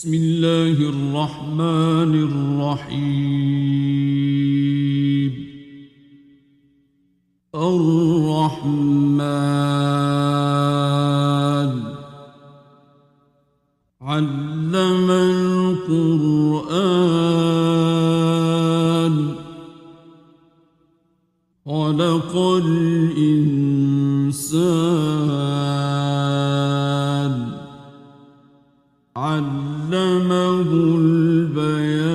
بسم الله الرحمن الرحيم. الرحمن علم القرآن خلق الإنسان علمه البيان.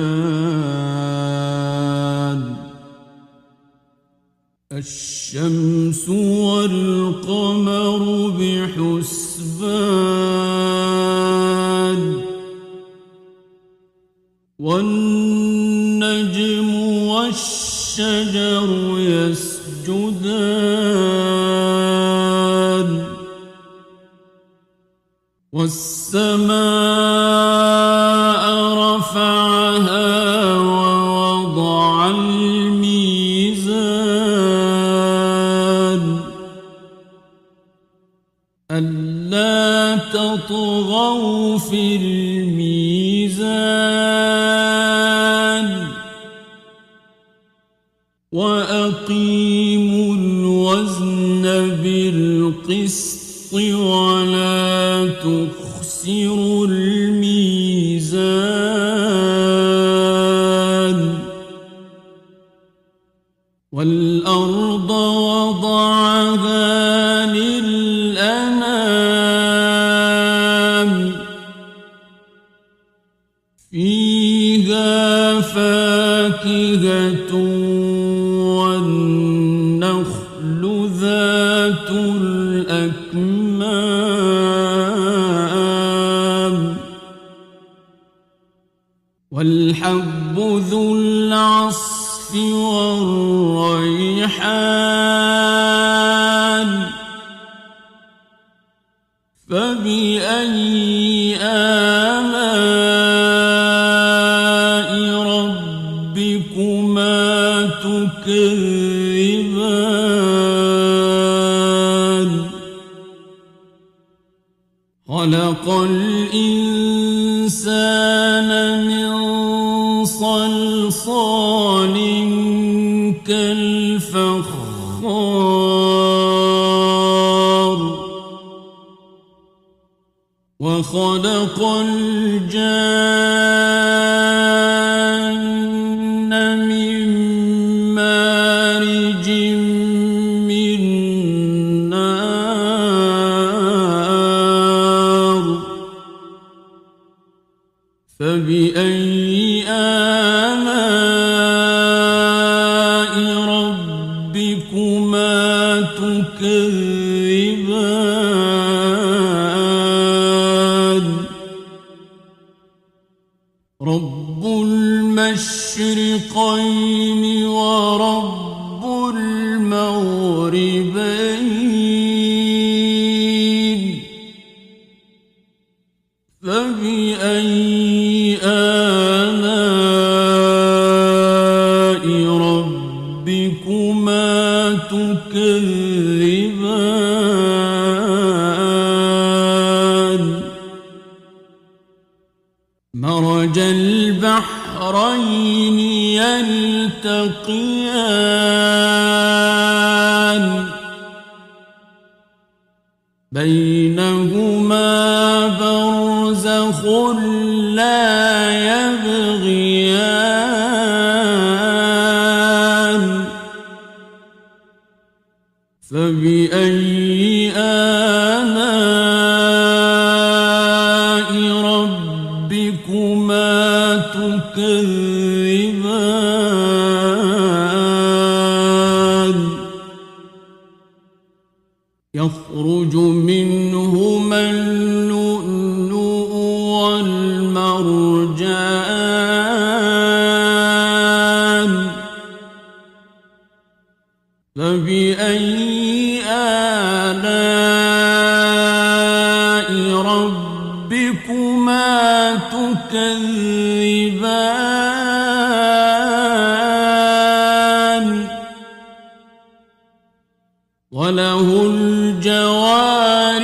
الشمس والقمر بحسبان والنجم والشجر يسجدان والسماء رفعها ووضع الميزان ألا تطغوا في الميزان وأقيموا الوزن بالقسط ولا تخسروا الميزان. والأرض وضعها للأنام فيها فاكهة والنخل ذات الأكمام والحب ذو العصف والريحان فبأي آلاء ربكما تكذبان. خلق الإنسان من صلصال كالفخار وخلق الجان من مارج من نار فبأي آلاء ربكما تكذبان. رب المشرقين ورب المغربين فبأي آلاء ربكما تكذبان. مرج البحرين يلتقيان بينهما برزخ لا يبغيان فبأي آلاء ربكما تكذبان. يخرج منهما اللؤلؤ والمرجان فبأي آلاء ربكما تكذبان. وله الجوار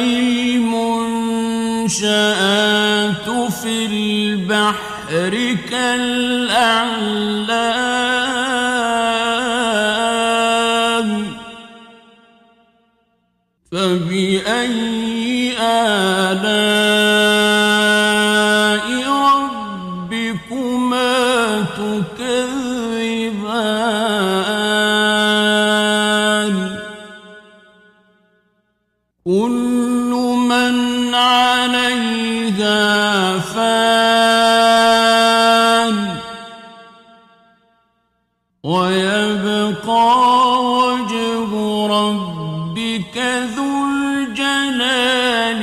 المنشآت في البحر كالأعلام فبأي آلاء ربكما تكذبان كل من عليها فان ويبقى وجه ربك ذو الجلال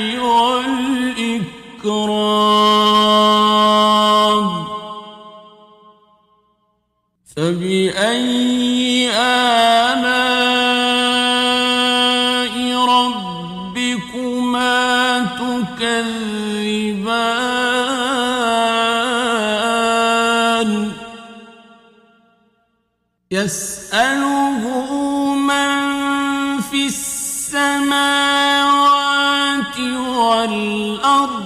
والإكرام فبأي آلاء ربكما تكذبان يسأله من في السماوات والأرض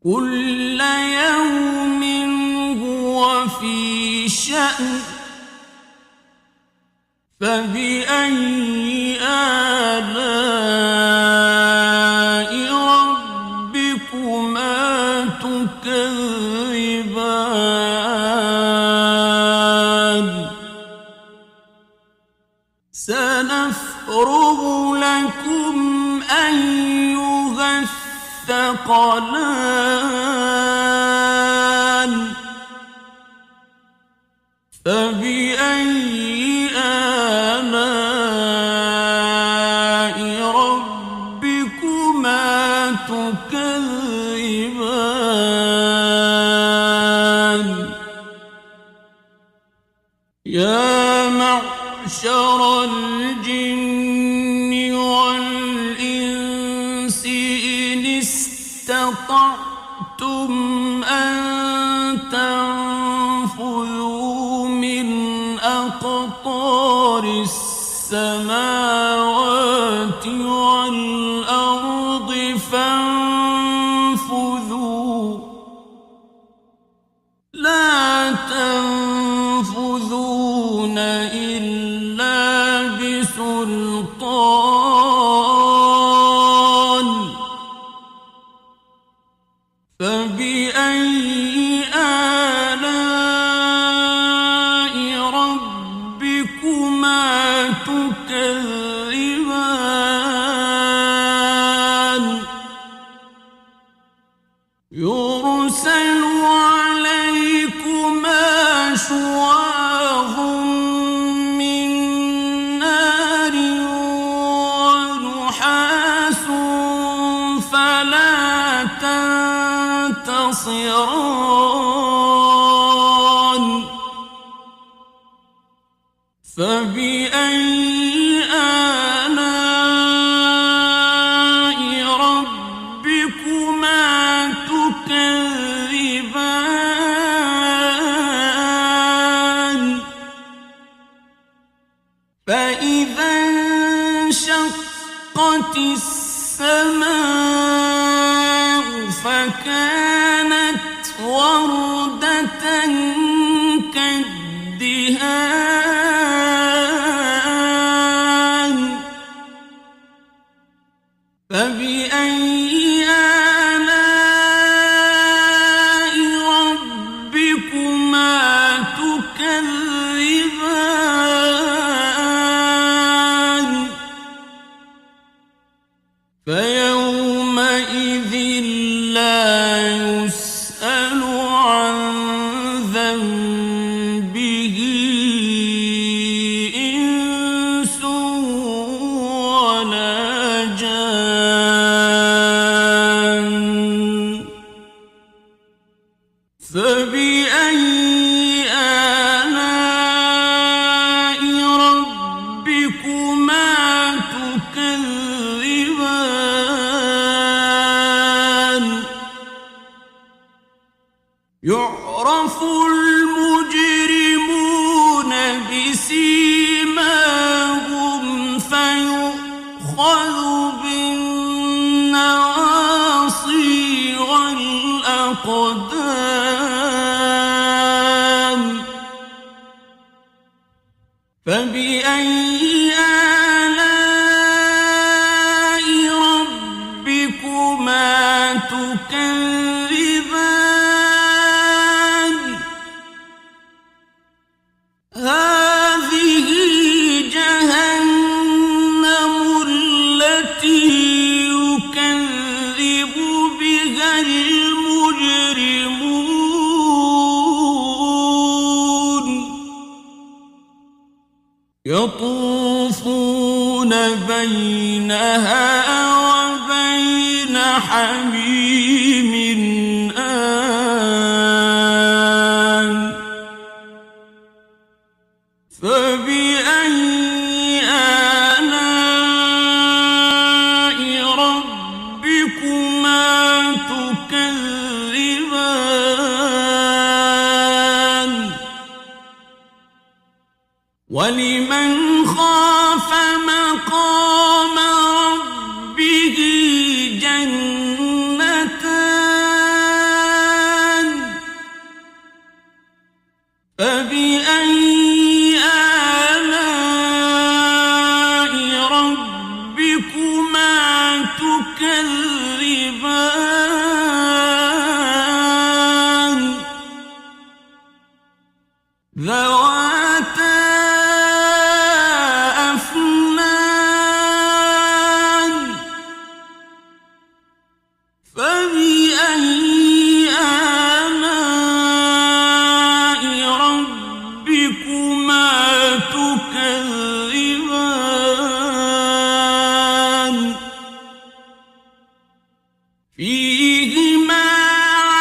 كل يوم هو في شأن فبأي آلاء ربكما تكذبان سنفرغ لكم أيها الثقلان فبأي آلاء ربكما تكذبان يا معشر الجن والإنس إن استطعتم أن تنفذوا من أقطار السماوات والأرض فانفذوا لا تنفذون إلا بسلطان فبأي آلاء ربكما تكذبان يرسل عليكما شواظ من نار ونحاس فلا تنتصران فبأي آلاء ربكما تكذبان فإذا انشقت السماء فكانت وردة كالدهان فبأي آلاء ربكما تكذبان فيومئذ لا يسأل عن ذنبه إنس ولا جان فبأي آلاء ربكما تكذبان يعرف المجرمون بسيماهم فيؤخذ بالنواصي الأقدام فبأي آلاء ربكما تكذبان هذه جهنم التي يكذب بها المجرمون يطوفون بينها وبين حميم آن فبأي آلاء ربكما تكذبان ولمن خاف مقام ربه جنتان فبأي آلاء ربكما تكذبان ذواتا أفنان فبأي آلاء ربكما تكذبان فيهما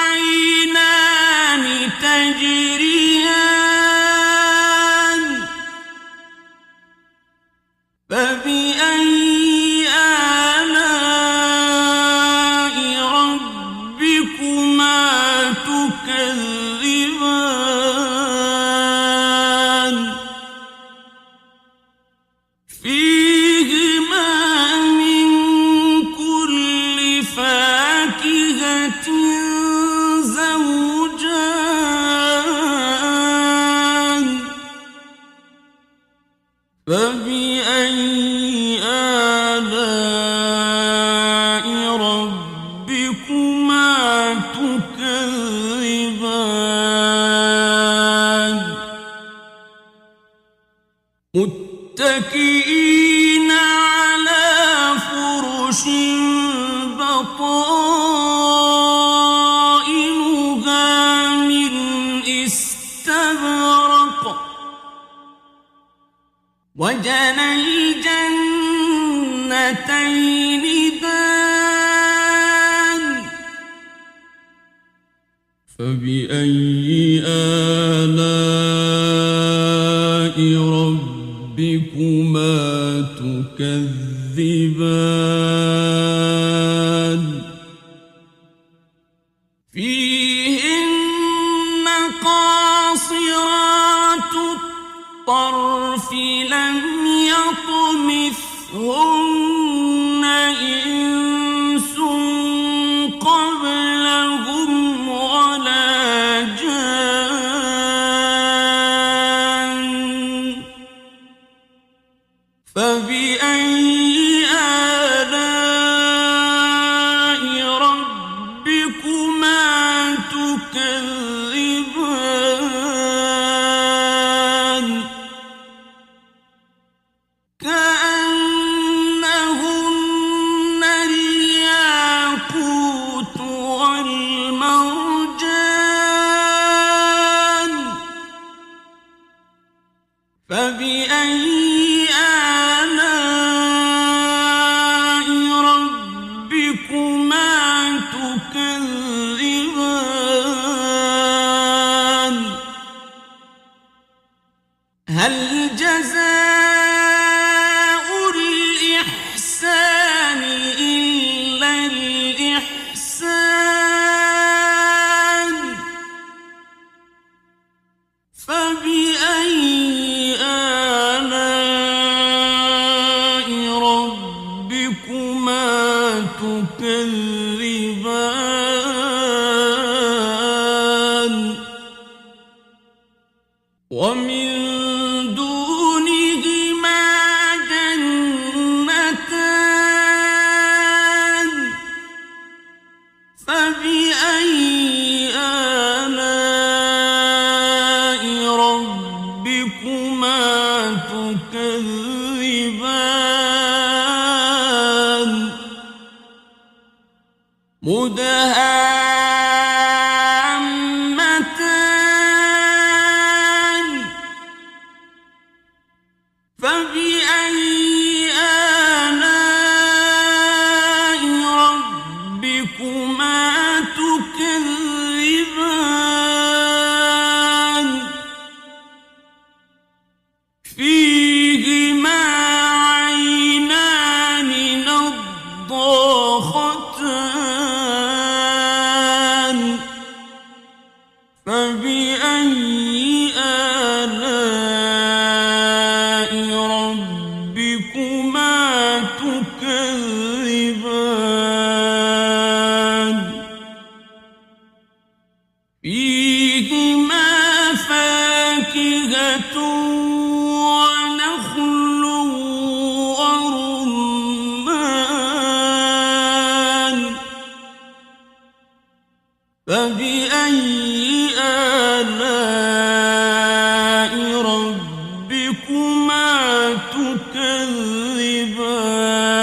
عينان تجريان فبأي آلاء ربكما تكذبان فيهما من كل فاكهة زوجان فبأي آلاء ربكما تكذبان متكئين على فرش بطائنها من استبرق وجنى الجنتين دان فبأي آلاء ربكما تكذبان فيهن قاصرات الطرف لم يطمثهن إنس قبلهم ولا جان فبأي آلاء ربكما تكذبان كأنهن الياقوت والمرجان فبأي آلاء ربكما تكذبان هل جزاء الإحسان إلا الإحسان فبأي آلاء ربكما تكذبان فبأي آلاء ربكما تكذبان مدهامتان فبأي آلاء ربكما تكذبان فيهما عينان نضاختان فبأي آلاء ربكما تكذبان فيهما فاكهة ونخل ورمان فبأي آلاء ربكما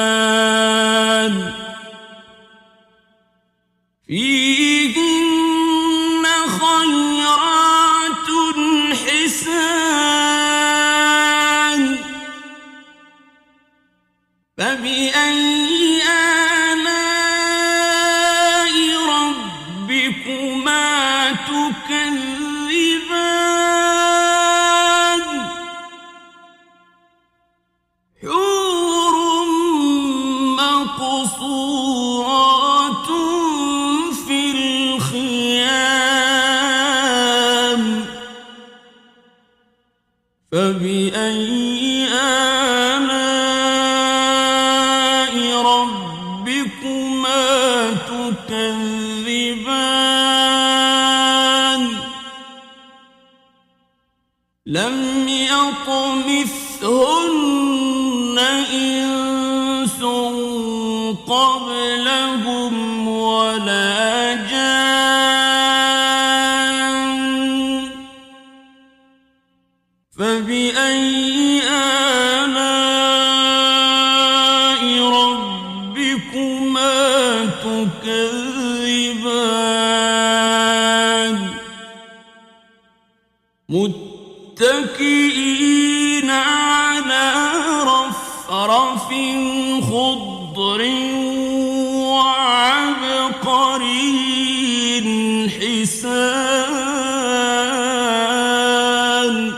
تكذبان فيهن خيرات حسان فبأي آلاء ربكما تكذبان حور مقصورات في الخيام فبأي آلاء ربكما تكذبان لم يطمثهن إنس قبلهم ولا جان فبأي آلاء ربكما تكذبان متكئين على رفرف خضر وعبقري حسان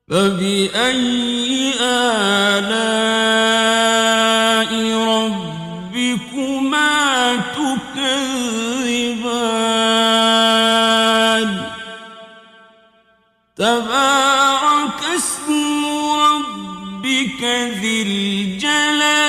فبأي آلاء ربكما تكذبان تبارك اسم ربك ذي الجلال